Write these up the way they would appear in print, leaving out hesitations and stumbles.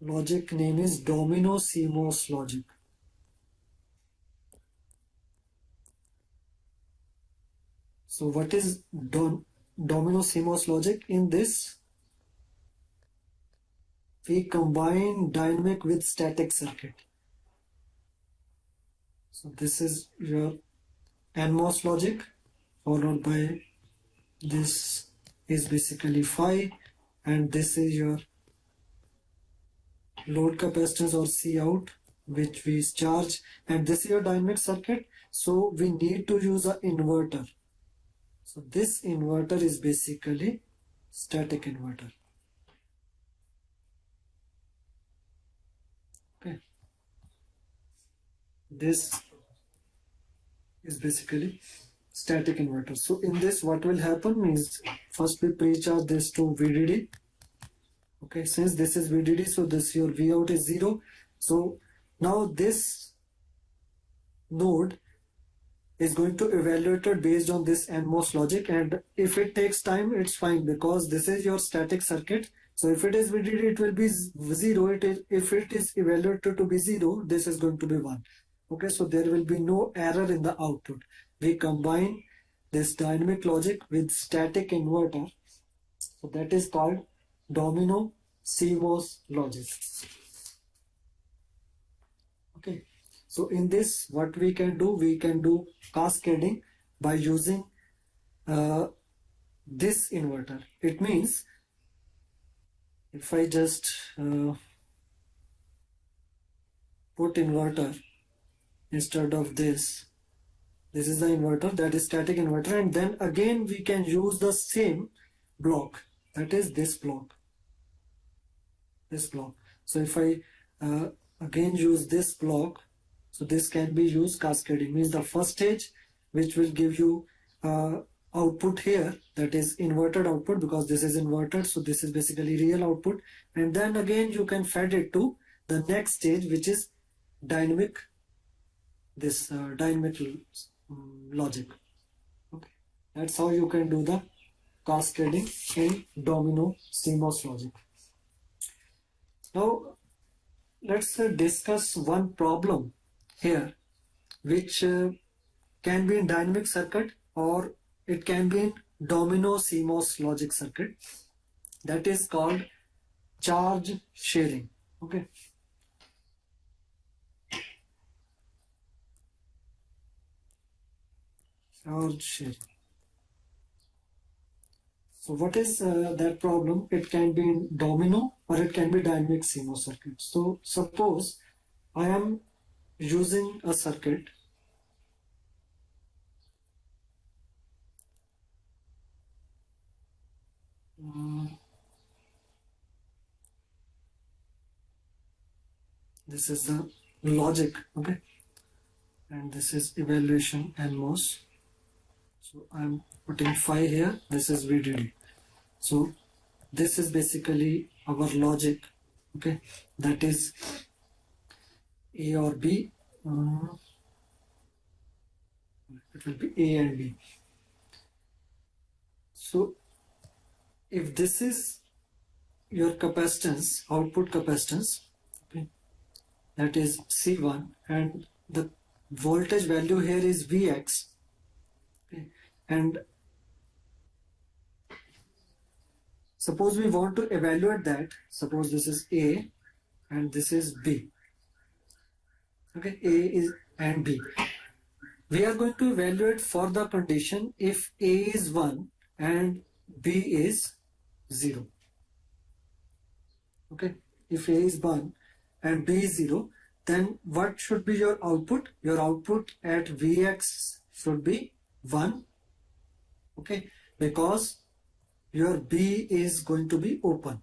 logic name is domino CMOS logic. So what is domino CMOS logic? In this, we combine dynamic with static circuit. So this is your NMOS logic, followed by this is basically phi, and this is your load capacitance or C out, which we charge, and this is your dynamic circuit. So we need to use an inverter. So this inverter is basically static inverter. Okay. This is basically static inverter. So in this, what will happen is, first we pre-charge this to VDD. Okay, since this is VDD, so this your V out is 0. So now this node is going to evaluate it based on this NMOS logic, and if it takes time, it's fine, because this is your static circuit. So if it is VDD, it will be 0. If it is evaluated to be 0, this is going to be 1. Okay, so there will be no error in the output. We combine this dynamic logic with static inverter. So that is called domino CMOS logic. Okay. So in this, what we can do cascading by using this inverter. It means if I just put inverter instead of this is the inverter, that is static inverter, and then again we can use the same block, that is this block. So if I again use this block, so this can be used cascading, means the first stage which will give you output here, that is inverted output, because this is inverted, so this is basically real output, and then again you can feed it to the next stage, which is dynamic, this dynamic logic. Okay, that's how you can do the cascading in domino CMOS logic. Now let's discuss one problem here, which can be in dynamic circuit or it can be in domino CMOS logic circuit. That is called charge sharing. Okay. Charge sharing. So what is that problem? It can be in domino or it can be dynamic CMOS circuit. So suppose I am using a circuit this is the logic, okay, and this is evaluation NMOS. So I'm putting phi here, this is VDD. So this is basically our logic, okay, that is A or B. It will be A and B. So if this is your capacitance, output capacitance, okay, that is C1, and the voltage value here is Vx, okay, and suppose we want to evaluate that, suppose this is A and this is B, okay, A is and B. We are going to evaluate for the condition if A is 1 and B is 0. Okay, if A is 1 and B is 0, then what should be your output? Your output at Vx should be 1, okay, because your B is going to be open.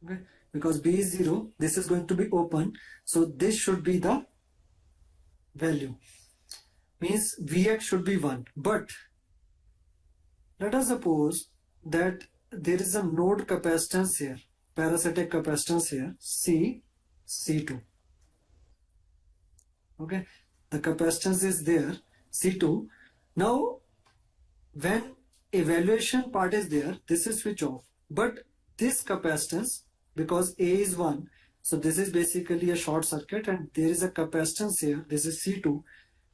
Okay, because B is 0, this is going to be open, so this should be the value, means Vx should be 1. But let us suppose that there is a node capacitance here, parasitic capacitance here, C2. Okay, the capacitance is there, C2. Now when evaluation part is there, this is switch off, but this capacitance because A is 1. So this is basically a short circuit and there is a capacitance here. This is C2.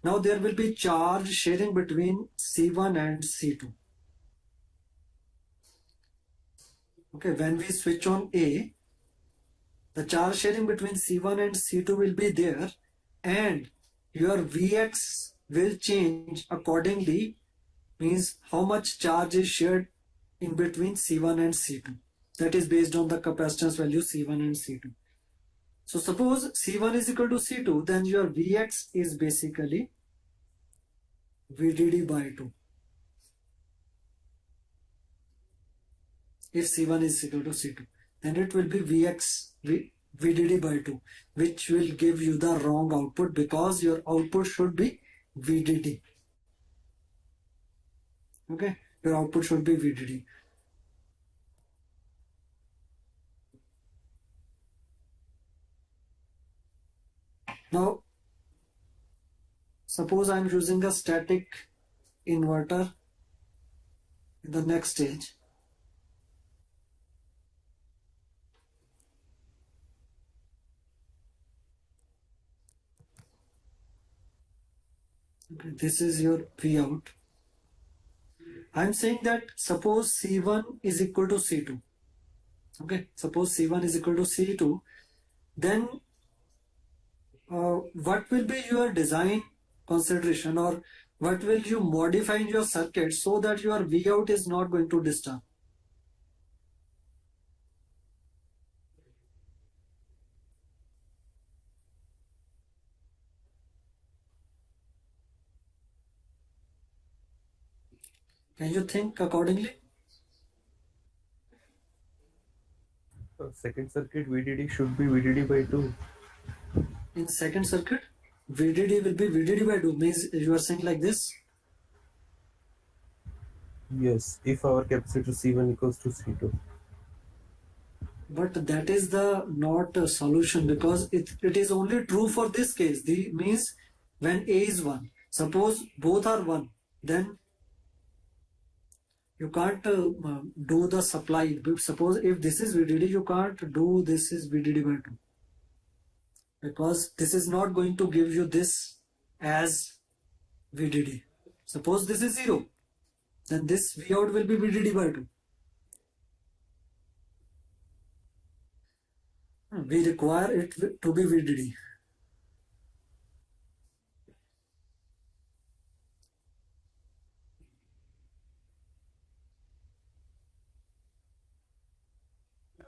Now there will be charge sharing between C1 and C2. Okay, when we switch on A, the charge sharing between C1 and C2 will be there and your Vx will change accordingly, means how much charge is shared in between C1 and C2. That is based on the capacitance value C1 and C2. So suppose C1 is equal to C2, then your Vx is basically VDD by 2. If C1 is equal to C2, then it will be VDD by 2, which will give you the wrong output because your output should be VDD. Okay, your output should be VDD. Now, suppose I am using a static inverter in the next stage. Okay, this is your V out. I'm saying that suppose C1 is equal to C2. Okay, suppose C1 is equal to C2, then what will be your design consideration, or what will you modify in your circuit so that your V out is not going to disturb? Can you think accordingly? Second circuit VDD should be VDD by 2. In second circuit, VDD will be VDD by 2, means you are saying like this. Yes, if our capacitor C1 equals to C2. But that is the not a solution, because it is only true for this case. The means when A is 1, suppose both are 1, then you can't do the supply. Suppose if this is VDD, you can't do this is VDD by 2, because this is not going to give you this as VDD. Suppose this is 0, then this V out will be VDD by 2. We require it to be VDD.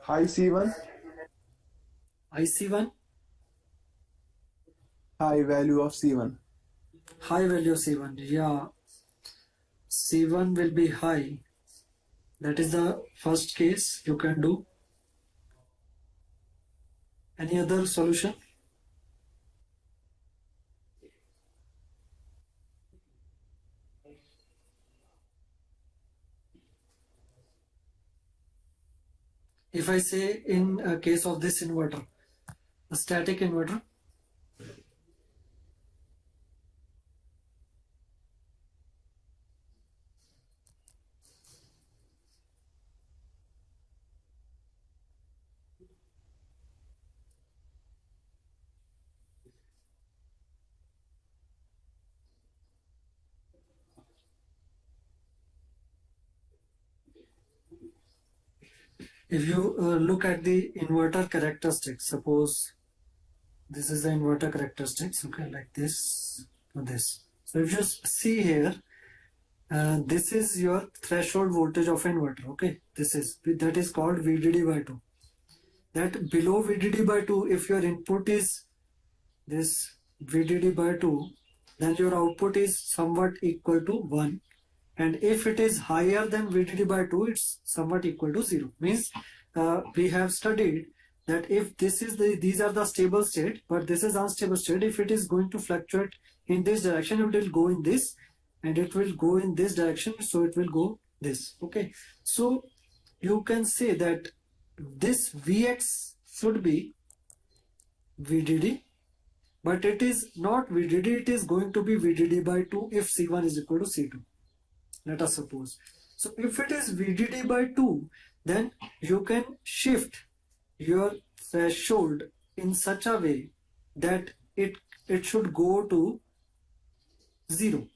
High C1, IC1, high value of C1. high value C1. Yeah, C1 will be high. That is the first case you can do. Any other solution? If I say in a case of this inverter, a static inverter, if you look at the inverter characteristics, suppose this is the inverter characteristics, okay, like this or this. So if you see here, this is your threshold voltage of inverter, okay, that is called VDD by 2. That below VDD by 2, if your input is this VDD by 2, then your output is somewhat equal to 1, and if it is higher than VDD by 2, it's somewhat equal to 0. Means we have studied that if this is these are the stable state, but this is unstable state. If it is going to fluctuate in this direction, it will go in this, and it will go in this direction, so it will go this. Okay, so you can say that this Vx should be VDD, but it is not VDD, it is going to be VDD by 2 if C1 is equal to C2. Let us suppose. So if it is VDD by 2, then you can shift your threshold in such a way that it should go to 0.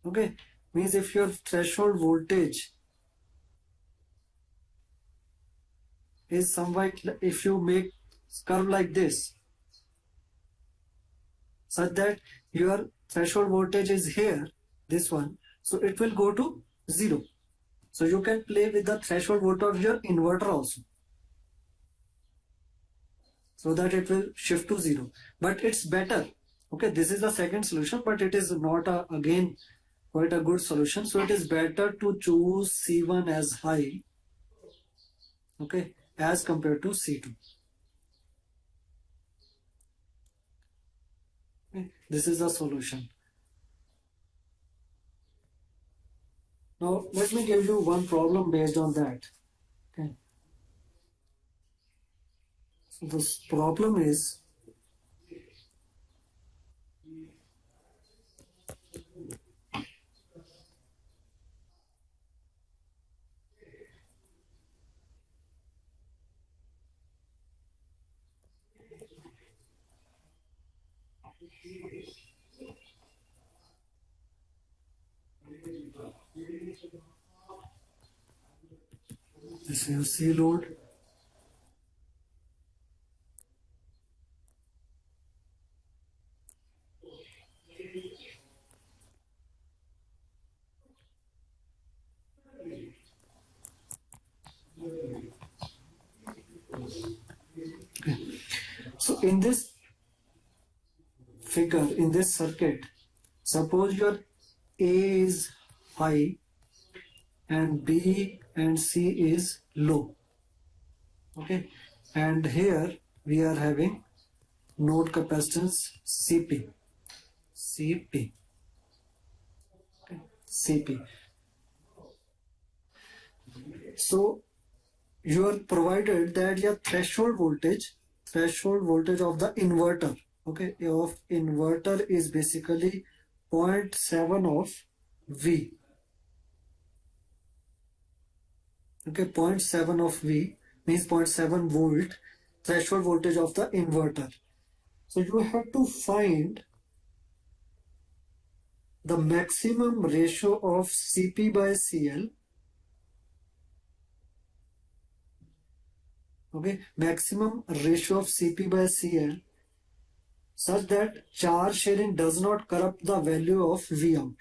Okay, means if your threshold voltage is somewhat, if you make curve like this, such that your threshold voltage is here, this one, so it will go to 0. So you can play with the threshold voltage of your inverter also, so that it will shift to 0. But it's better. Okay, this is the second solution, but it is not again quite a good solution. So it is better to choose C1 as high, okay, as compared to C2. Okay, this is the solution. Now let me give you one problem based on that. Okay. So this problem is this is C load. So in this figure, in this circuit, suppose your A is high and B and C is low. Okay, and here we are having node capacitance CP. CP. Okay. CP. So you are provided that your threshold voltage of the inverter, okay, of inverter is basically 0.7 of V. Okay, 0.7 of V means 0.7 volt threshold voltage of the inverter. So you have to find the maximum ratio of CP by CL. Okay, maximum ratio of CP by CL such that charge sharing does not corrupt the value of V out.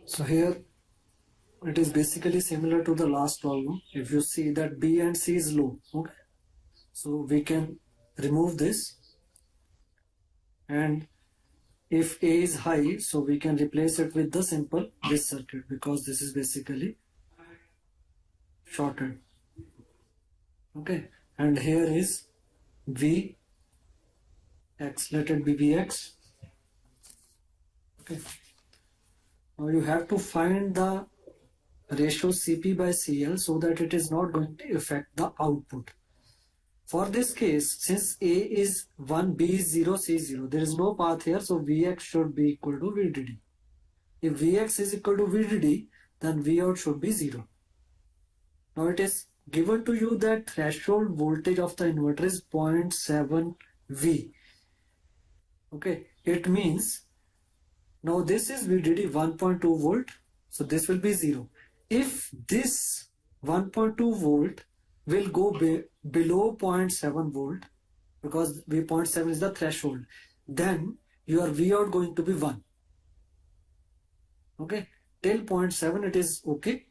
So here it is basically similar to the last problem. If you see that B and C is low, okay, so we can remove this, and if A is high, so we can replace it with the simple this circuit, because this is basically shorted. Okay, and here is Vx, let it be Vx. Okay, now you have to find the ratio Cp by Cl so that it is not going to affect the output. For this case, since A is 1, B is 0, C is 0, there is no path here, so Vx should be equal to VDD. If Vx is equal to VDD, then Vout should be 0. Now it is given to you that threshold voltage of the inverter is 0.7 V. Okay, it means now this is VDD 1.2 volt, so this will be 0. If this 1.2 volt will go below 0.7 volt, because 0.7 is the threshold, then your Vout going to be 1. Okay, till 0.7 it is okay,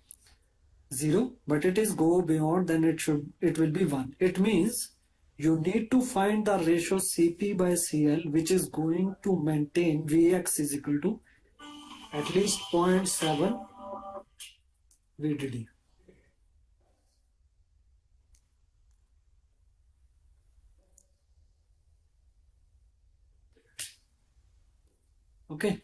0, but it is go beyond, then it will be 1. It means you need to find the ratio Cp by Cl which is going to maintain Vx is equal to at least 0.7 VDD. Okay.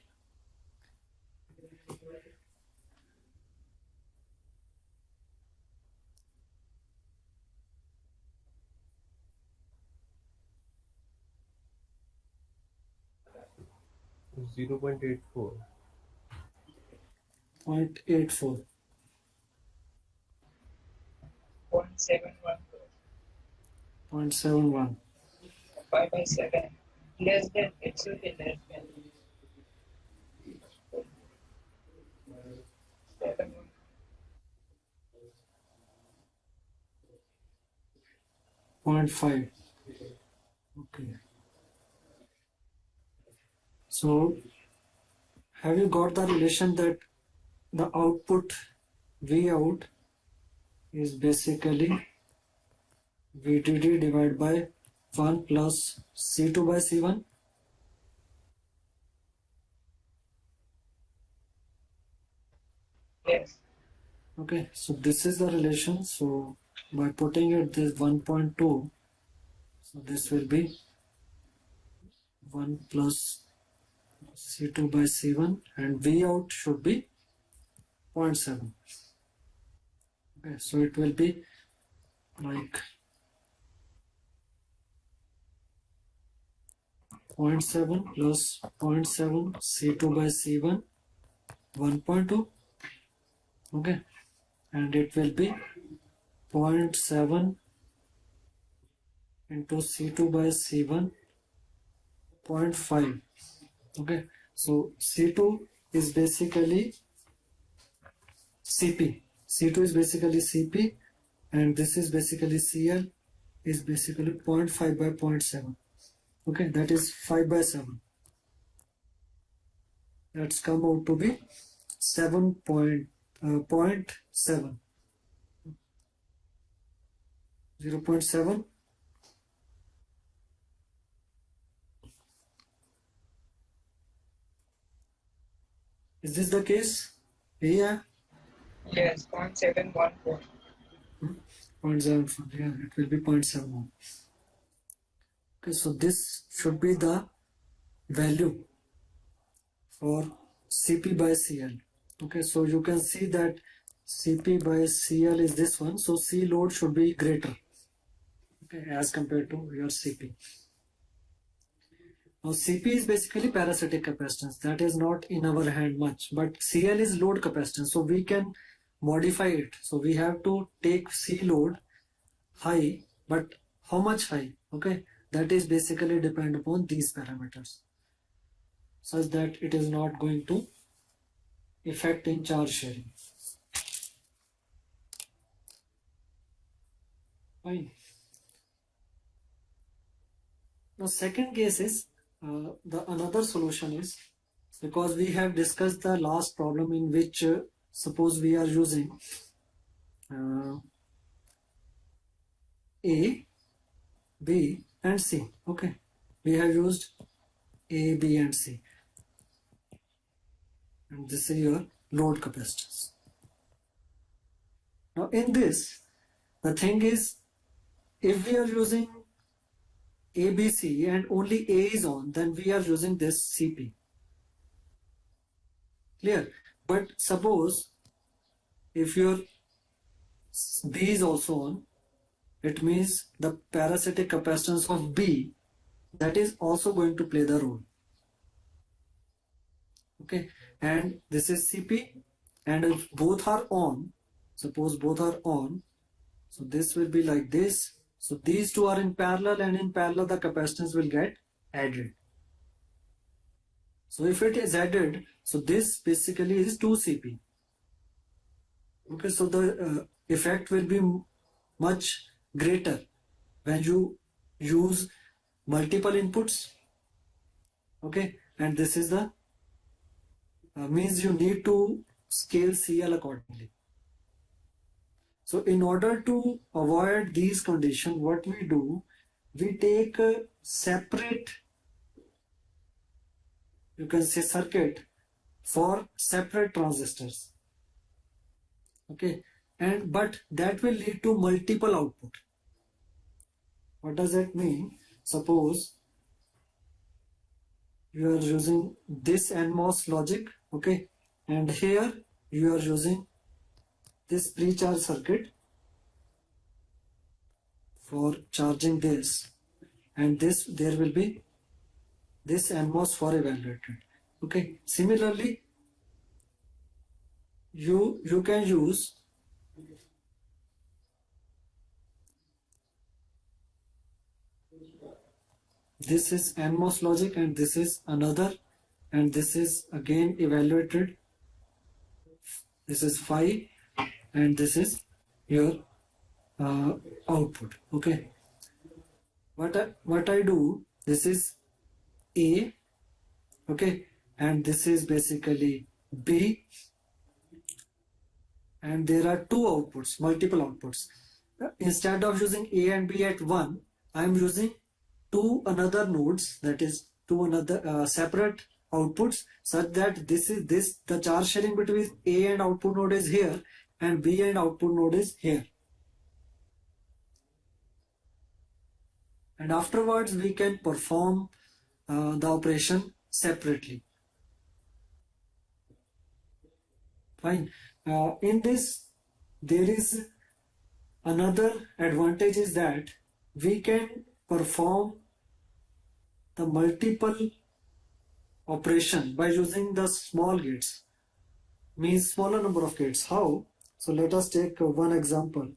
Zero 0.84. 0.84. 0.714. 0.71. 5 by 7. Less than, it should be less than. 7. 0.5. Okay. So have you got the relation that the output Vout is basically VDD divided by 1 plus C2 by C1? Yes. Okay, so this is the relation. So by putting it this 1.2, so this will be 1 plus C2 by C1, and Vout should be 0.7. Okay, so it will be like 0.7 plus 0.7 C2 by C1, 1.2. Okay, and it will be 0.7 into C2 by C1, 0.5. Okay, so C2 is basically Cp. C2 is basically Cp, and this is basically Cl, is basically 0.5 by 0.7. Okay, that is 5 by 7. That's come out to be 0.7. 0.7. Is this the case? Yeah. Yes, 0.714. 0.74. Yeah, it will be 0.71. Okay, so this should be the value for Cp by Cl. Okay, so you can see that Cp by Cl is this one, so C load should be greater, okay, as compared to your Cp. Now Cp is basically parasitic capacitance, that is not in our hand much, but Cl is load capacitance, so we can modify it. So we have to take C load high, but how much high? Okay, that is basically depend upon these parameters, such that it is not going to affect in charge sharing. Fine. Now second case is the another solution is because we have discussed the last problem in which suppose we are using A, B and C. Okay, we have used A, B and C, and this is your load capacitance. Now in this, the thing is, if we are using A, B, C and only A is on, then we are using this CP. Clear? But suppose if your B is also on, it means the parasitic capacitance of B, that is also going to play the role. Okay, and this is CP, and if both are on, suppose both are on, so this will be like this. So these two are in parallel, and in parallel the capacitance will get added. So if it is added, so this basically is 2CP. Okay, so the effect will be much greater when you use multiple inputs. Okay, and this is the means you need to scale CL accordingly. So in order to avoid these conditions, what we do, we take a separate, you can say, circuit for separate transistors. Okay, and but that will lead to multiple output. What does that mean? Suppose you are using this NMOS logic, okay, and here you are using this pre-charge circuit for charging this, and this there will be this NMOS for evaluated. Okay, similarly you can use this is NMOS logic, and this is another, and this is again evaluated. This is phi, and this is your output. Okay, what I do, this is A, okay, and this is basically B, and there are two outputs, multiple outputs. Instead of using A and B at one, I am using two another nodes, that is two another separate outputs, such that the charge sharing between A and output node is here, and B and output node is here. And afterwards we can perform the operation separately. Fine. In this, there is another advantage, is that we can perform the multiple operation by using the small gates, means smaller number of gates. How? So let us take one example.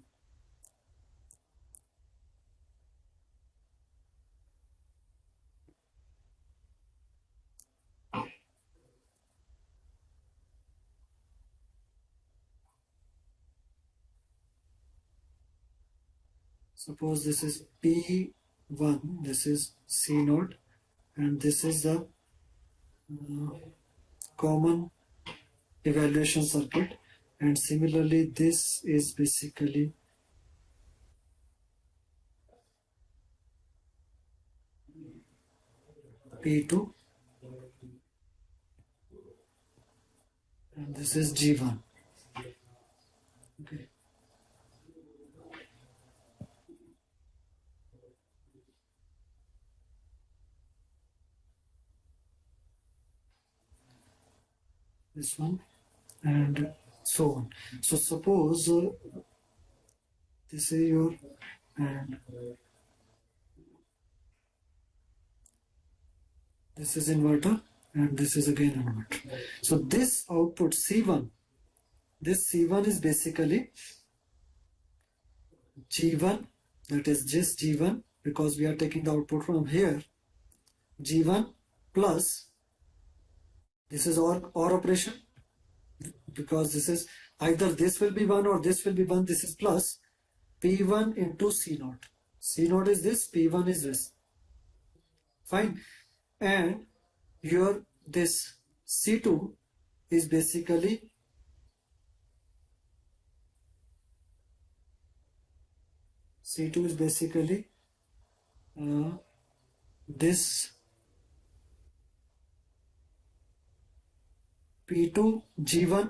Suppose this is P1, this is C node, and this is the common evaluation circuit, and similarly this is basically P2, and this is G1. Okay. This one, and so on. So suppose this is your, and this is inverter, and this is again inverter. So this output C1, this C1 is basically G1, that is just G1, because we are taking the output from here, G1 plus, this is OR operation, because this is either this will be 1 or this will be 1, this is plus P1 into C naught. C naught is this, P1 is this. Fine. And your this C2 is basically this P2 G1,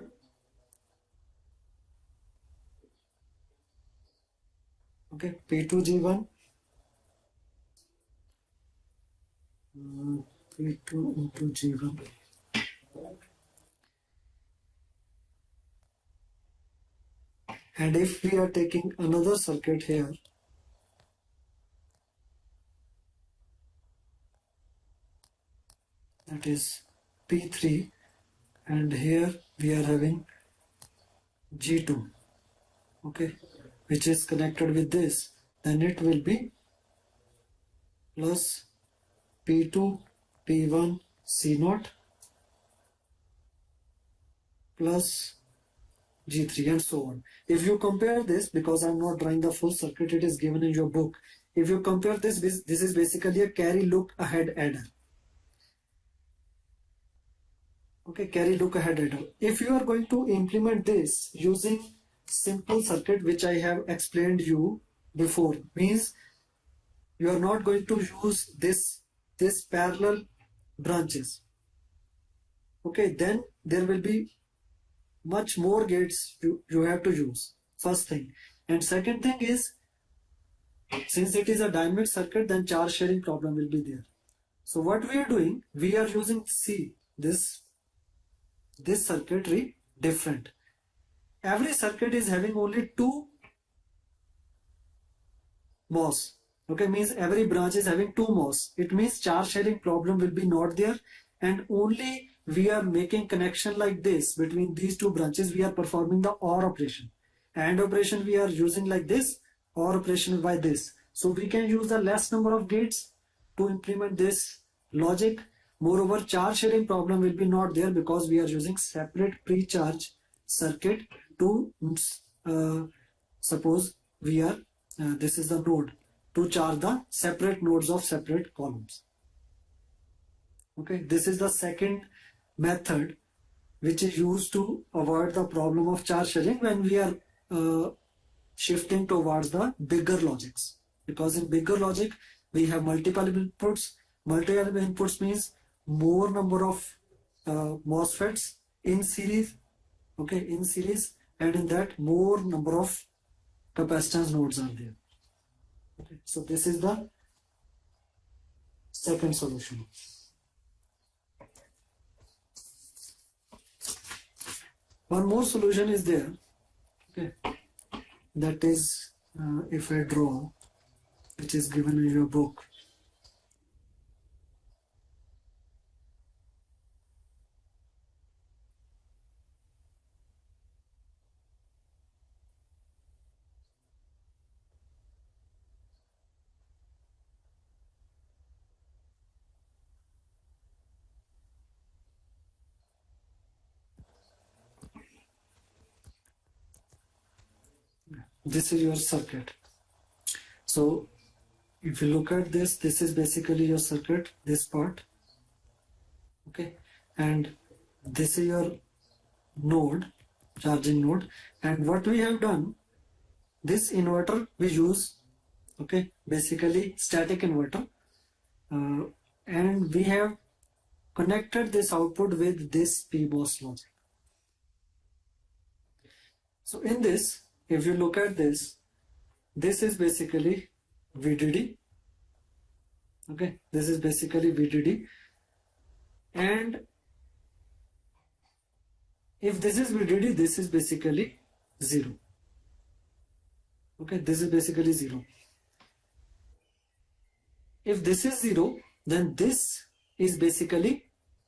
okay, P2 G1, P2 into G1. And if we are taking another circuit here, that is P3, and here we are having G2, okay, which is connected with this, then it will be plus P2 P1 C0 plus G3 and so on. If you compare this, because I'm not drawing the full circuit, it is given in your book. If you compare this is basically a carry look ahead adder. Okay, carry look ahead adder. If you are going to implement this using simple circuit, which I have explained you before, means you are not going to use this parallel branches. Okay, then there will be much more gates you have to use, first thing. And second thing is, since it is a dynamic circuit, then charge sharing problem will be there. So what we are doing, we are using this circuitry different. Every circuit is having only 2 MOS. Okay, means every branch is having 2 MOS. It means charge sharing problem will be not there, and only we are making connection like this between these 2 branches. We are performing the OR operation. AND operation we are using like this, OR operation by this. So we can use the less number of gates to implement this logic. Moreover, charge sharing problem will be not there because we are using separate pre-charge circuit to suppose we are this is the node to charge the separate nodes of separate columns. Okay, this is the second method which is used to avoid the problem of charge sharing when we are shifting towards the bigger logics, because in bigger logic we have multiple inputs. Multiple inputs means more number of MOSFETs in series, okay, in series, and in that more number of capacitance nodes are there. Okay, so this is the second solution. One more solution is there, okay, that is if I draw, which is given in your book. This is your circuit. So if you look at this, this is basically your circuit, this part, okay, and this is your node, charging node. And what we have done, this inverter we use, okay, basically static inverter, and we have connected this output with this PMOS logic. So in this, if you look at this is basically VDD, okay, this is basically VDD, and if this is VDD, this is basically 0, okay, this is basically 0. If this is 0, then this is basically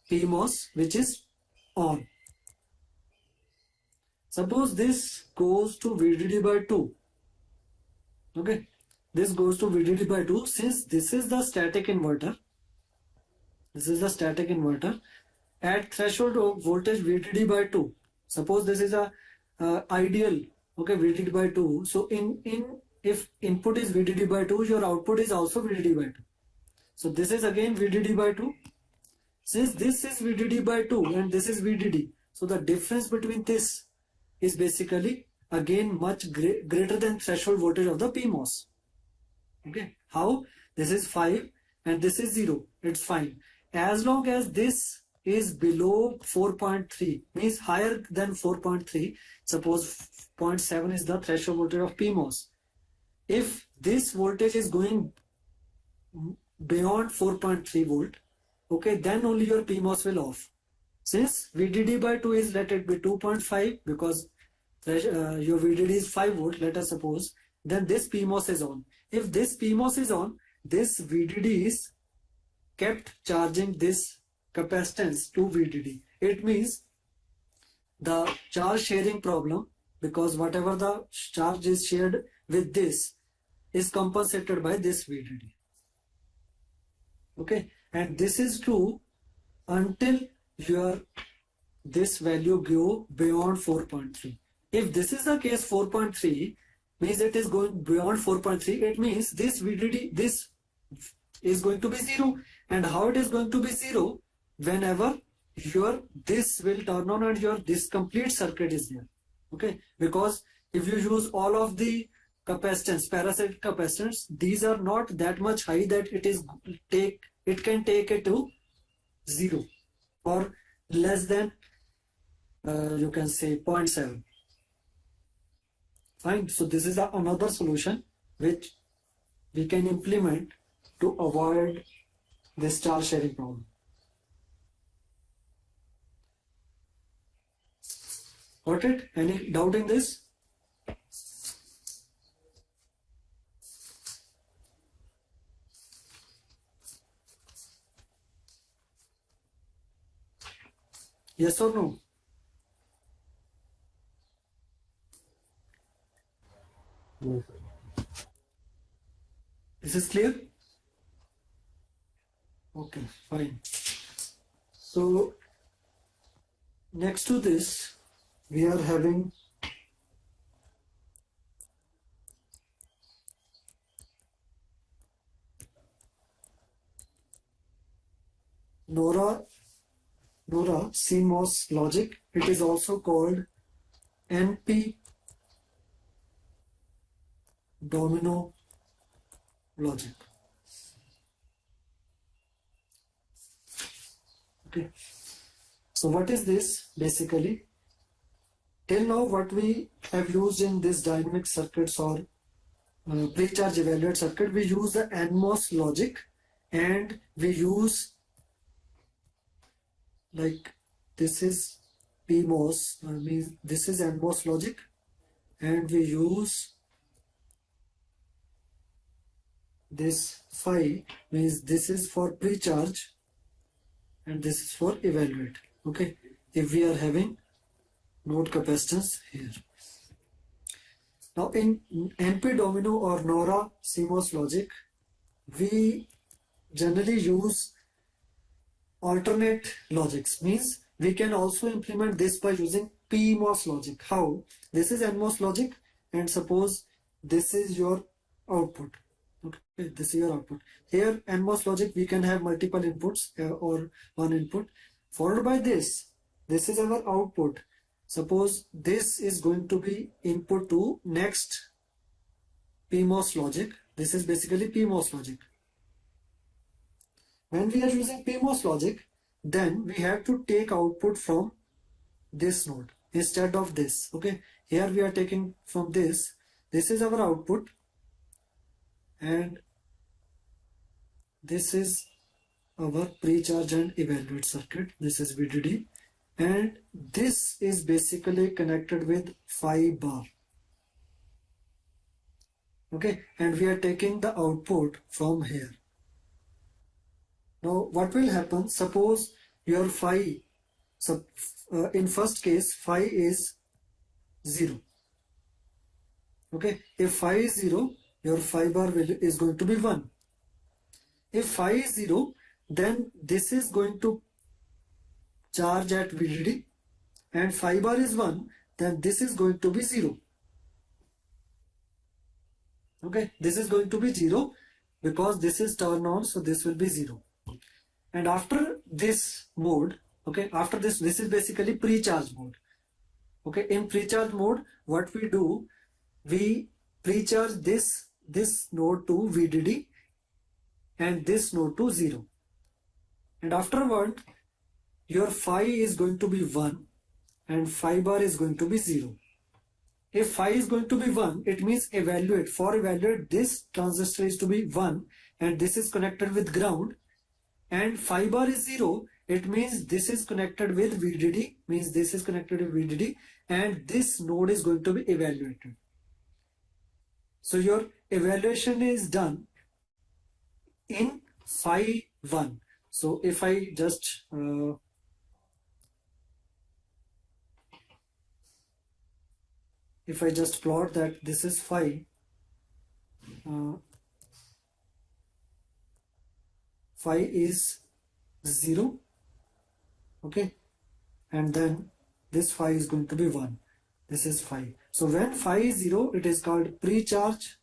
PMOS, which is on. Suppose this goes to VDD by 2, okay, this goes to VDD by 2. Since this is the static inverter, at threshold of voltage VDD by 2, suppose this is a ideal, okay, VDD by 2. So if input is VDD by 2, your output is also VDD by 2. So this is again VDD by 2, since this is VDD by 2 and this is VDD, so the difference between this is basically again much greater than threshold voltage of the PMOS. Okay, how? This is 5 and this is 0, it's fine. As long as this is below 4.3, means higher than 4.3, suppose 0.7 is the threshold voltage of PMOS. If this voltage is going beyond 4.3 volt, okay, then only your PMOS will off. Since VDD by 2 is, let it be 2.5, because your VDD is 5 volt, let us suppose, then this PMOS is on. If this PMOS is on, this VDD is kept charging this capacitance to VDD. It means the charge sharing problem, because whatever the charge is shared with this is compensated by this VDD. Okay, and this is true until your this value go beyond 4.3. If this is the case, 4.3 means it is going beyond 4.3, it means this VDD, this is going to be 0. And how it is going to be 0? Whenever your this will turn on and your this complete circuit is there. Okay, because if you use all of the capacitance, parasitic capacitance, these are not that much high that it can take it to 0 or less than you can say 0.7. Fine. So this is another solution which we can implement to avoid this charge sharing problem. Got it? Any doubt in this? Yes or no? No, sir. This is clear? Okay, fine. So next to this, we are having NORA CMOS logic. It is also called NP domino logic. Okay. So what is this basically? Till now what we have used in this dynamic circuits or pre-charge evaluate circuit, we use the NMOS logic, and we use like this is PMOS, means this is NMOS logic, and we use this phi, means this is for pre-charge and this is for evaluate. Okay, if we are having node capacitance here. Now in NP domino or NORA CMOS logic, we generally use alternate logics, means we can also implement this by using PMOS logic. How? This is NMOS logic, and suppose this is your output. Okay, this is your output. Here NMOS logic, we can have multiple inputs or one input, followed by this. This is our output. Suppose this is going to be input to next PMOS logic. This is basically PMOS logic. When we are using PMOS logic, then we have to take output from this node instead of this. Okay, here we are taking from this. This is our output, and this is our pre-charge and evaluate circuit. This is VDD, and this is basically connected with phi bar. Okay, and we are taking the output from here. Now what will happen? Suppose your phi, in first case phi is 0. Okay, if phi is 0, your phi bar is going to be 1. If phi is 0, then this is going to charge at VDD, and phi bar is 1, then this is going to be 0. Okay, this is going to be 0 because this is turned on, so this will be 0. And after this mode, okay, after this is basically pre-charge mode. Okay, in pre-charge mode, what we do, we pre-charge this node to VDD and this node to 0. And afterward, your phi is going to be 1 and phi bar is going to be 0. If phi is going to be 1, it means evaluate this transistor is to be 1 and this is connected with ground, and phi bar is 0, it means this is connected with VDD, means this is connected with VDD and this node is going to be evaluated. So your evaluation is done in phi 1. So if I just plot that this is phi, phi is 0, okay, and then this phi is going to be 1. This is phi. So when phi is 0, it is called pre-charge,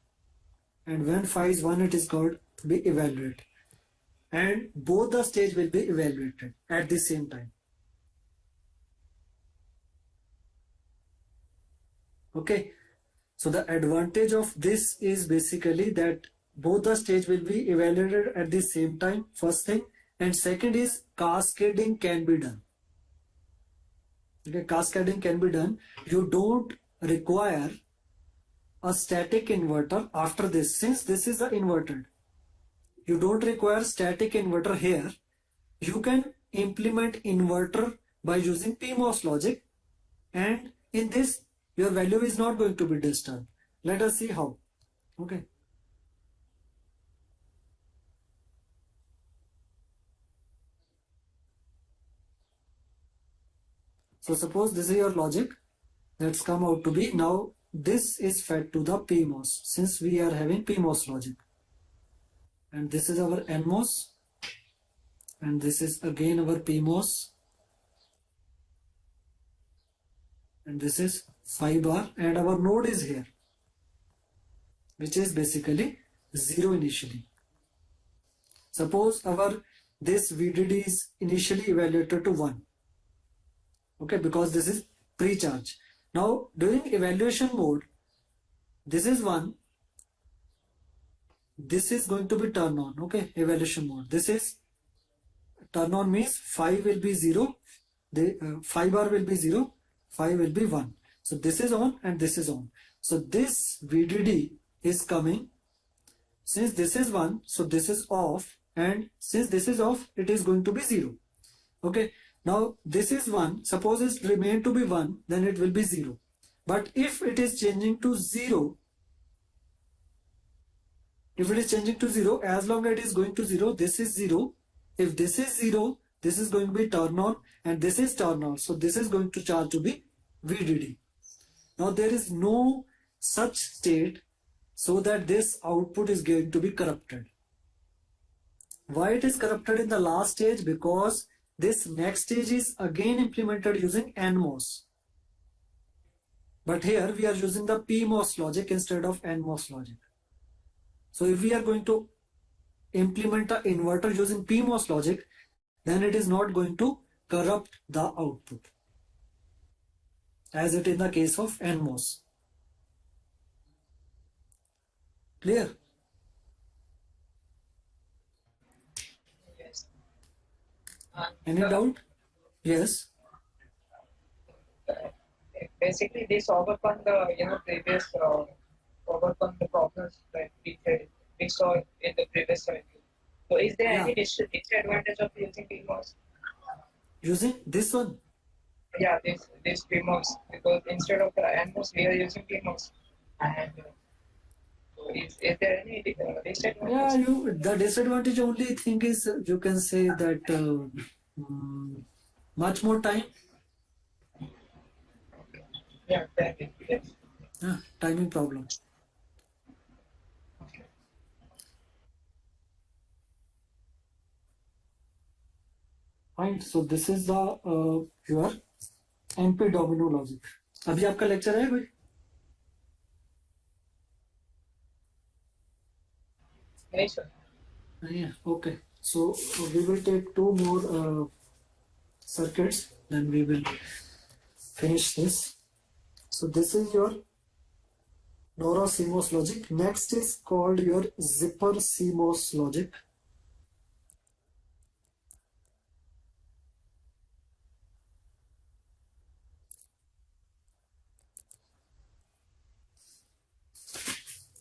and when phi is 1, it is called be evaluate. And both the stage will be evaluated at the same time. Okay, so the advantage of this is basically that both the stage will be evaluated at the same time, first thing, and second is cascading can be done. Okay, cascading can be done. You don't require a static inverter after this, since this is the inverted. You don't require static inverter here. You can implement inverter by using PMOS logic, and in this your value is not going to be disturbed. Let us see how. Okay. So suppose this is your logic that's come out to be, now this is fed to the PMOS, since we are having PMOS logic. And this is our NMOS, and this is again our PMOS, and this is phi bar, and our node is here, which is basically 0 initially. Suppose our this VDD is initially evaluated to 1, okay, because this is pre-charge. Now during evaluation mode, this is 1, this is going to be turn on, okay, evaluation mode. This is turn on, means phi will be 0, the phi bar will be 0, phi will be 1. So this is on and this is on. So this VDD is coming. Since this is 1, so this is off, and since this is off, it is going to be 0. Okay, now this is 1. Suppose it remain to be 1, then it will be 0. But if it is changing to 0, if it is changing to 0, as long as it is going to 0, this is 0. If this is 0, this is going to be turn on and this is turn on. So this is going to charge to be VDD. Now there is no such state so that this output is going to be corrupted. Why it is corrupted in the last stage? Because this next stage is again implemented using NMOS. But here we are using the PMOS logic instead of NMOS logic. So if we are going to implement an inverter using PMOS logic, then it is not going to corrupt the output, as it is in the case of NMOS. Clear? Yes. Any doubt? Yes. Basically, this overcome the previous overcome the problems that we saw in the previous cycle. So, is there any disadvantage of using PMOS? Using this one? Yeah, this PMOS, because instead of the NMOS, we are using PMOS. And is there any disadvantage? Yeah, the disadvantage only thing is you can say that much more time. Yeah, yes. Timing problem. Fine. So this is the your NP domino logic. अभी आपका lecture है कोई? नहीं sir. नहीं है. Okay. So we will take two more circuits, then we will finish this. So this is your NORA CMOS logic. Next is called your zipper CMOS logic.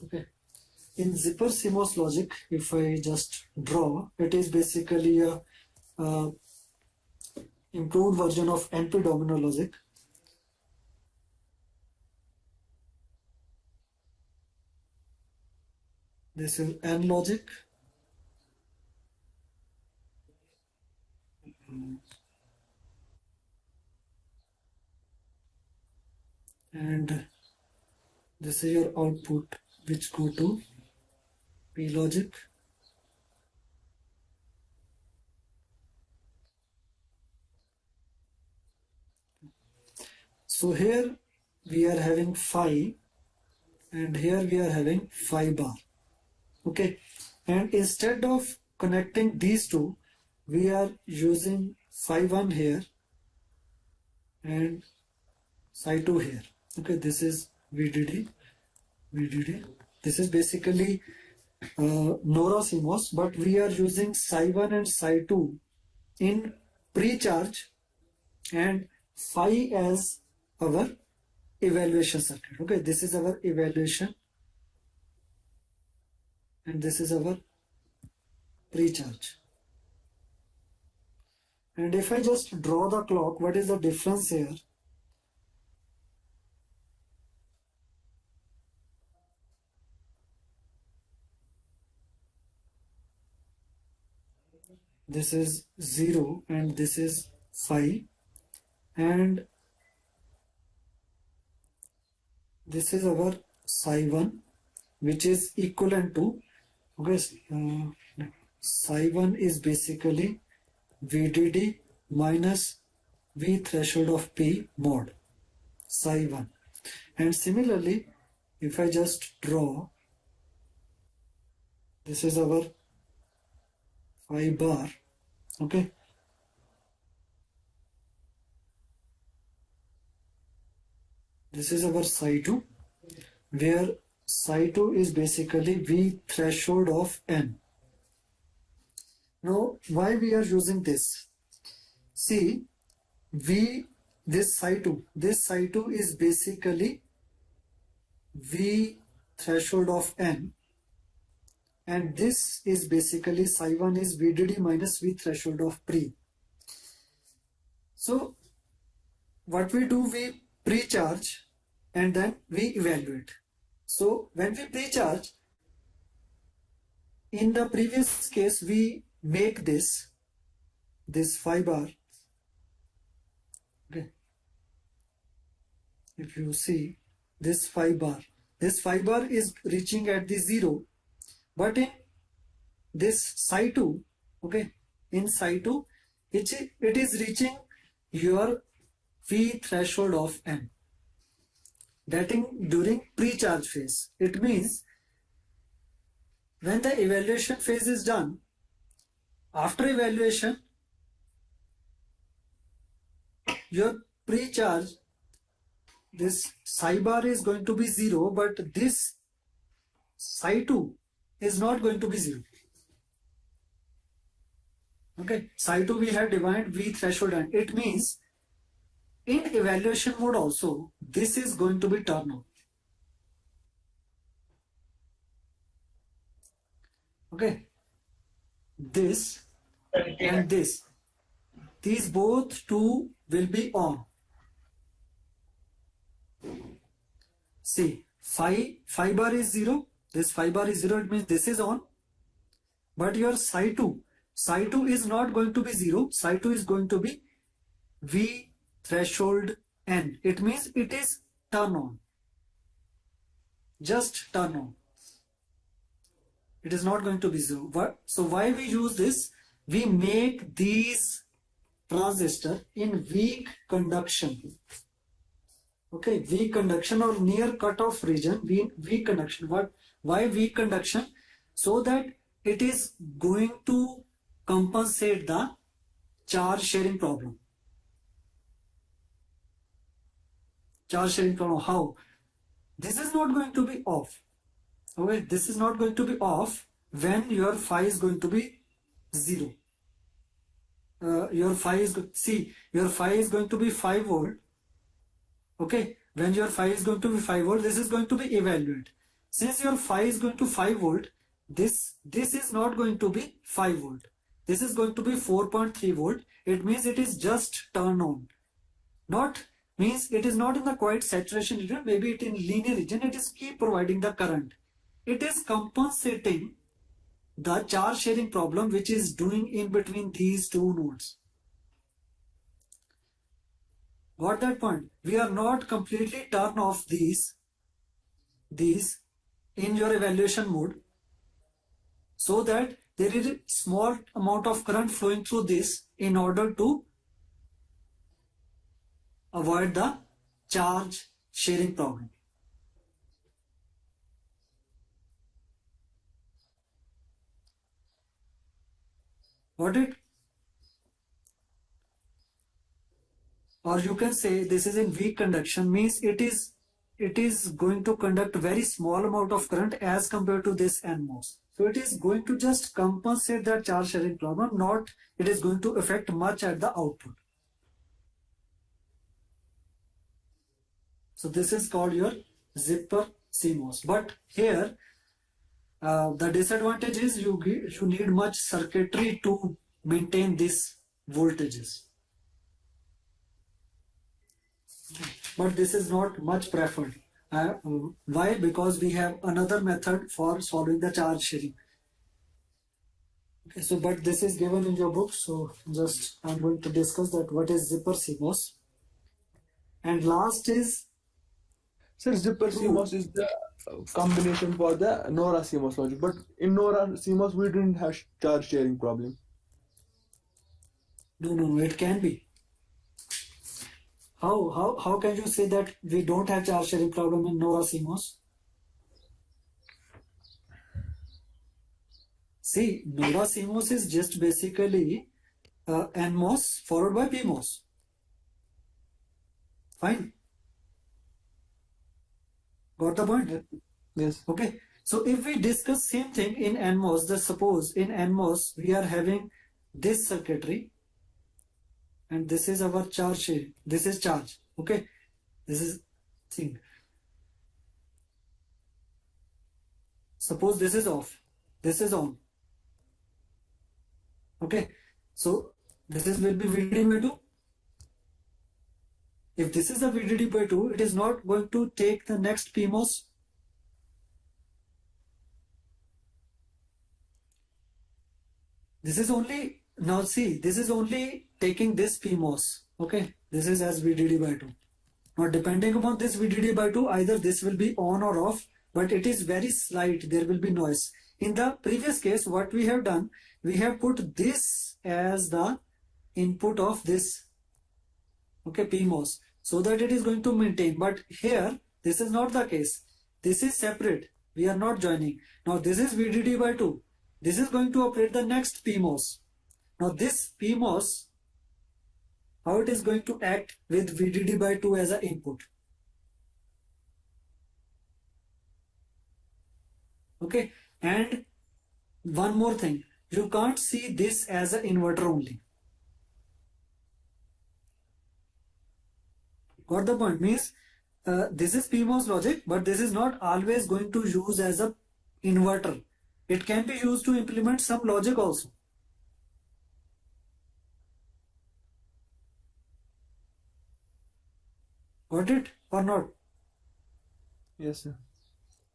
Okay. In zipper CMOS logic, if I just draw, it is basically a improved version of NP domino logic. This is N logic. And this is your output which go to P logic. So here we are having phi and here we are having phi bar. Okay, and instead of connecting these two, we are using phi 1 here and psi 2 here. Okay, this is VDD. This is basically NORA CMOS, but we are using psi 1 and psi 2 in pre-charge and phi as our evaluation circuit. Okay, this is our evaluation and this is our pre-charge. And if I just draw the clock, what is the difference here? This is 0 and this is phi, and this is our psi 1, which is equivalent to, okay, psi 1 is basically VDD minus V threshold of P mod psi 1. And similarly, if I just draw, this is our phi bar. Okay, this is our psi 2, where psi 2 is basically V threshold of N. Now, why we are using this? See, this psi 2 is basically V threshold of N, and this is basically psi 1 is VDD minus V threshold of pre. So what we do, we pre-charge and then we evaluate. So when we pre-charge, in the previous case we make this phi bar. Okay, if you see this phi bar is reaching at the 0, but in this psi 2, okay, in psi 2 it is reaching your V threshold of N, that in during pre-charge phase. It means when the evaluation phase is done, after evaluation your pre-charge, this psi bar is going to be 0, but this psi 2 is not going to be 0. Okay, psi 2 we have defined V threshold, and it means in evaluation mode also this is going to be turned on. Okay, this and this, these both two will be on. See, phi bar is 0, this phi bar is 0, it means this is on, but your psi 2 is not going to be 0, psi 2 is going to be V threshold N. It means it is turn on, just turn on. It is not going to be 0. So why we use this? We make these transistor in weak conduction. Okay, weak conduction or near cutoff region, weak conduction. Why weak conduction? So that it is going to compensate the charge sharing problem. Charge sharing problem, how? This is not going to be off. Okay, this is not going to be off when your phi is going to be 0. Your phi is going to be 5 volt. Okay, when your phi is going to be 5 volt, this is going to be evaluate. Since your phi is going to 5 volt, this is not going to be 5 volt. This is going to be 4.3 volt. It means it is just turn on. Not means it is not in the quiet saturation region, maybe it in linear region, it is keep providing the current. It is compensating the charge sharing problem which is doing in between these two nodes. Got that point? We are not completely turn off these in your evaluation mode, so that there is a small amount of current flowing through this in order to avoid the charge sharing problem. Got it? Or you can say this is in weak conduction, means it is going to conduct very small amount of current as compared to this NMOS. So it is going to just compensate that charge sharing problem, not it is going to affect much at the output. So this is called your zipper CMOS. But here the disadvantage is you need much circuitry to maintain these voltages. But this is not much preferred. Why? Because we have another method for solving the charge sharing. Okay, so but this is given in your book, so just I'm going to discuss that what is zipper CMOS. And last is, Sir, zipper CMOS is the combination for the NORA CMOS logic. But in NORA CMOS, we didn't have charge sharing problem. no, it can be. How can you say that we don't have charge sharing problem in NORA CMOS? See, NORA CMOS is just basically NMOS followed by PMOS. Fine. Got the point? Yes. Okay. So if we discuss same thing in NMOS, then suppose in NMOS we are having this circuitry and this is our charge sharing. This is charge. Okay. This is thing. Suppose this is off. This is on. Okay. So this is will be VDD by 2. If this is a VDD by 2, it is not going to take the next PMOS. This is only, now see, this is only taking this PMOS. Okay, this is as VDD by 2. Now depending upon this VDD by 2, either this will be on or off, but it is very slight, there will be noise. In the previous case, what we have done, we have put this as the input of this, okay, PMOS, so that it is going to maintain. But here, this is not the case. This is separate. We are not joining. Now this is VDD by 2. This is going to operate the next PMOS. Now this PMOS, how it is going to act with VDD by 2 as an input. Okay, and one more thing, you can't see this as an inverter only. Got the point? Means this is PMOS logic, but this is not always going to use as a inverter. It can be used to implement some logic also. Got it or not? Yes, sir.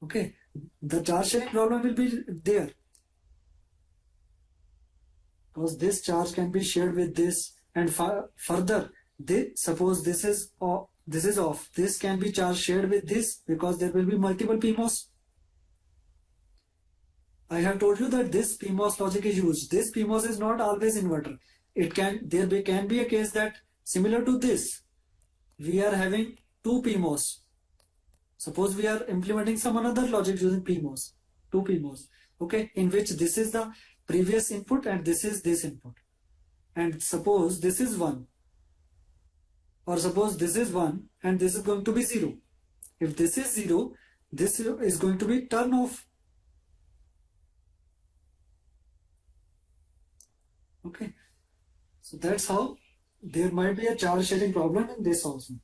Okay, the charge sharing problem will be there, because this charge can be shared with this, and further, suppose this is off, this can be charge shared with this, because there will be multiple PMOS. I have told you that this PMOS logic is used. This PMOS is not always inverter. There can be a case that similar to this, we are having two PMOS. Suppose we are implementing some another logic using PMOS, two PMOS, okay, in which this is the previous input and this is this input. And suppose this is 1, or suppose this is 1 and this is going to be 0. If this is 0, this is going to be turn off. Okay, so that's how there might be a charge sharing problem in this also.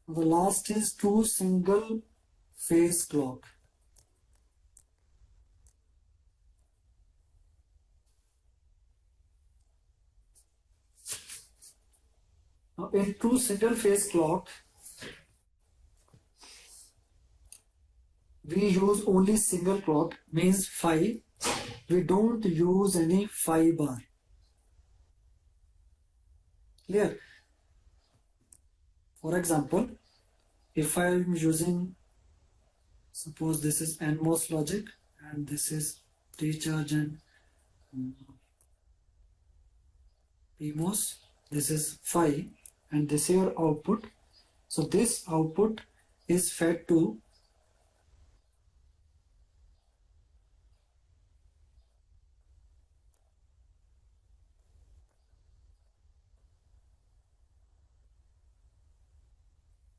The last is 2 single phase clock. Now in 2 single phase clock, we use only single clock, means phi. We don't use any phi bar. Clear? For example, if I am using, suppose this is NMOS logic and this is pre-charge and PMOS, this is phi and this is your output. So this output is fed to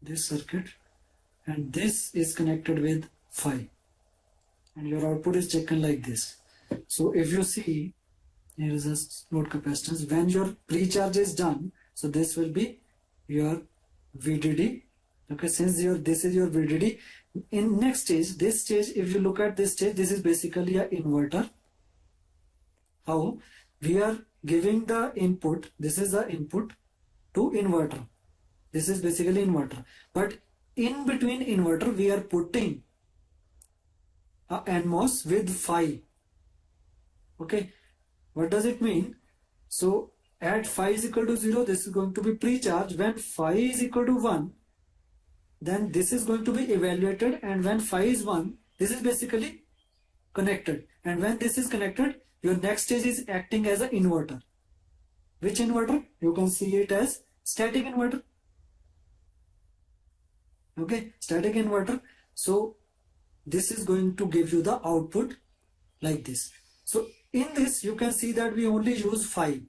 this circuit, and this is connected with phi, and your output is taken like this. So if you see, here is a load capacitance. When your pre-charge is done, so this will be your VDD. Okay, since this is your VDD. In next stage, this stage, if you look at this stage, this is basically an inverter. How we are giving the input, this is the input to inverter. This is basically inverter, but in between inverter we are putting a NMOS with phi. Okay, what does it mean? So at phi is equal to 0, this is going to be pre-charge. When phi is equal to 1, then this is going to be evaluated, and when phi is 1, this is basically connected, and when this is connected, your next stage is acting as an inverter. Which inverter? You can see it as static inverter. Okay, static inverter. So this is going to give you the output like this. So in this you can see that we only use phi.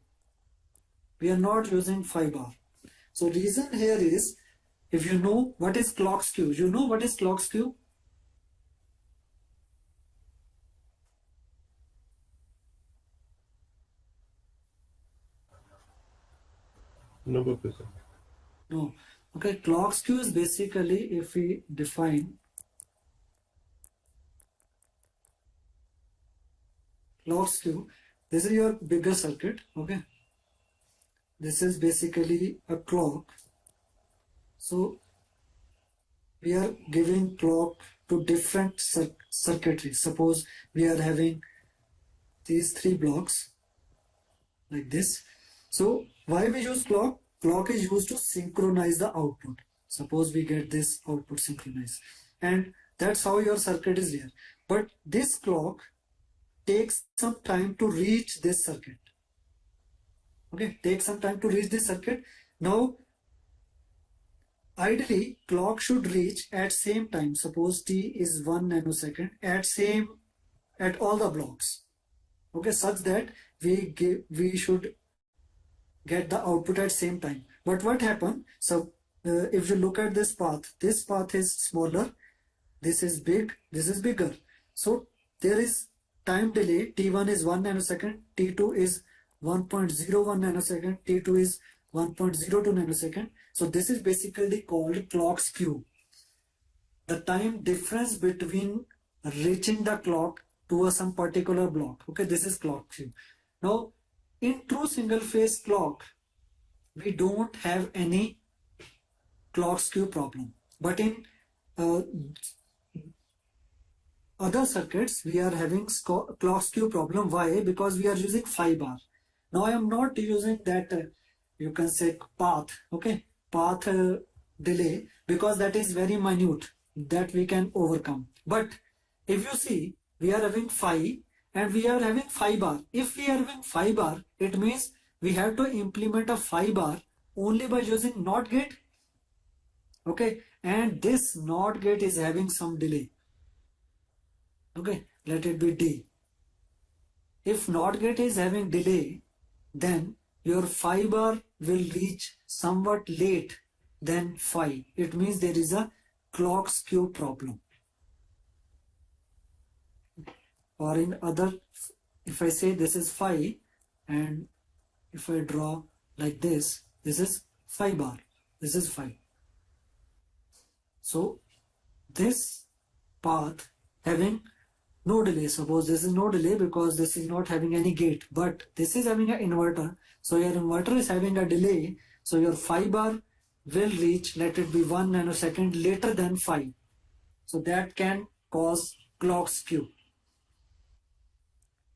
We are not using phi bar. So reason here is, if you know what is clock skew, you know what is clock skew? No, Professor. No. Okay, clock skew is basically, if we define clock skew, this is your bigger circuit. Okay, this is basically a clock. So we are giving clock to different circuitry. Suppose we are having these 3 blocks like this. So why we use clock? Clock is used to synchronize the output. Suppose we get this output synchronized, and that's how your circuit is there. But this clock takes some time to reach this circuit. Okay, takes some time to reach this circuit. Now ideally clock should reach at same time. Suppose t is 1 nanosecond at all the blocks. Okay, such that we should get the output at same time. But what happened? So if you look at this path is smaller, this is big, this is bigger. So there is time delay. T1 is 1 nanosecond, T2 is 1.01 nanosecond, T2 is 1.02 nanosecond. So this is basically called clock skew. The time difference between reaching the clock to some particular block. Okay, this is clock skew. Now in true single phase clock, we don't have any clock skew problem. But in other circuits, we are having clock skew problem. Why? Because we are using phi bar. Now I am not using that, you can say path, okay, path delay, because that is very minute, that we can overcome. But if you see, we are having phi and we are having phi bar. If we are having phi bar, it means we have to implement a phi bar only by using NOT gate. Okay, and this NOT gate is having some delay. Okay, let it be D. If NOT gate is having delay, then your phi bar will reach somewhat late than phi. It means there is a clock skew problem. Or in other, if I say this is phi, and if I draw like this is phi bar, this is phi. So this path having no delay, suppose this is no delay because this is not having any gate, but this is having an inverter, so your inverter is having a delay, so your phi bar will reach, let it be 1 nanosecond later than phi. So that can cause clock skew.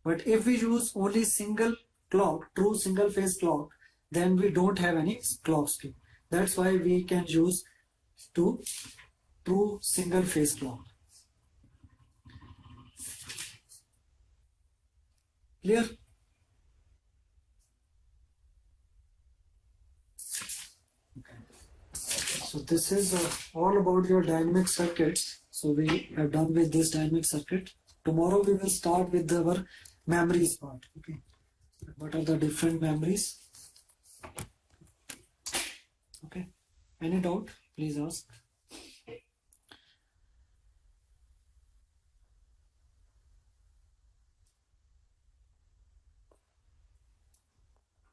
But if we use only single clock, true single phase clock, then we don't have any clock skew. That's why we can use true single phase clock. Clear? Okay. So this is all about your dynamic circuits. So we are done with this dynamic circuit. Tomorrow we will start with our memories part. Okay. What are the different memories? Okay. Any doubt? Please ask.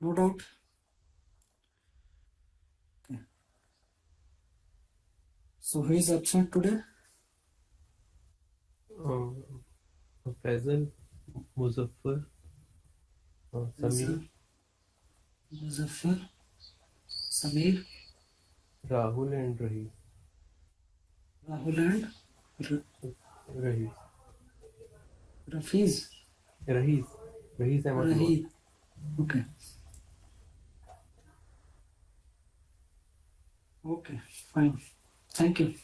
No doubt? Okay. So who is absent today? Faisal, Muzaffar, Samir, Muzaffar, Samir, Rahul and Rahis. Rahul and Rahis. Rafiz. Rahis. Rahis Ahmad. Rahi. Okay. Okay, fine. Thank you.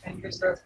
Thank you, sir.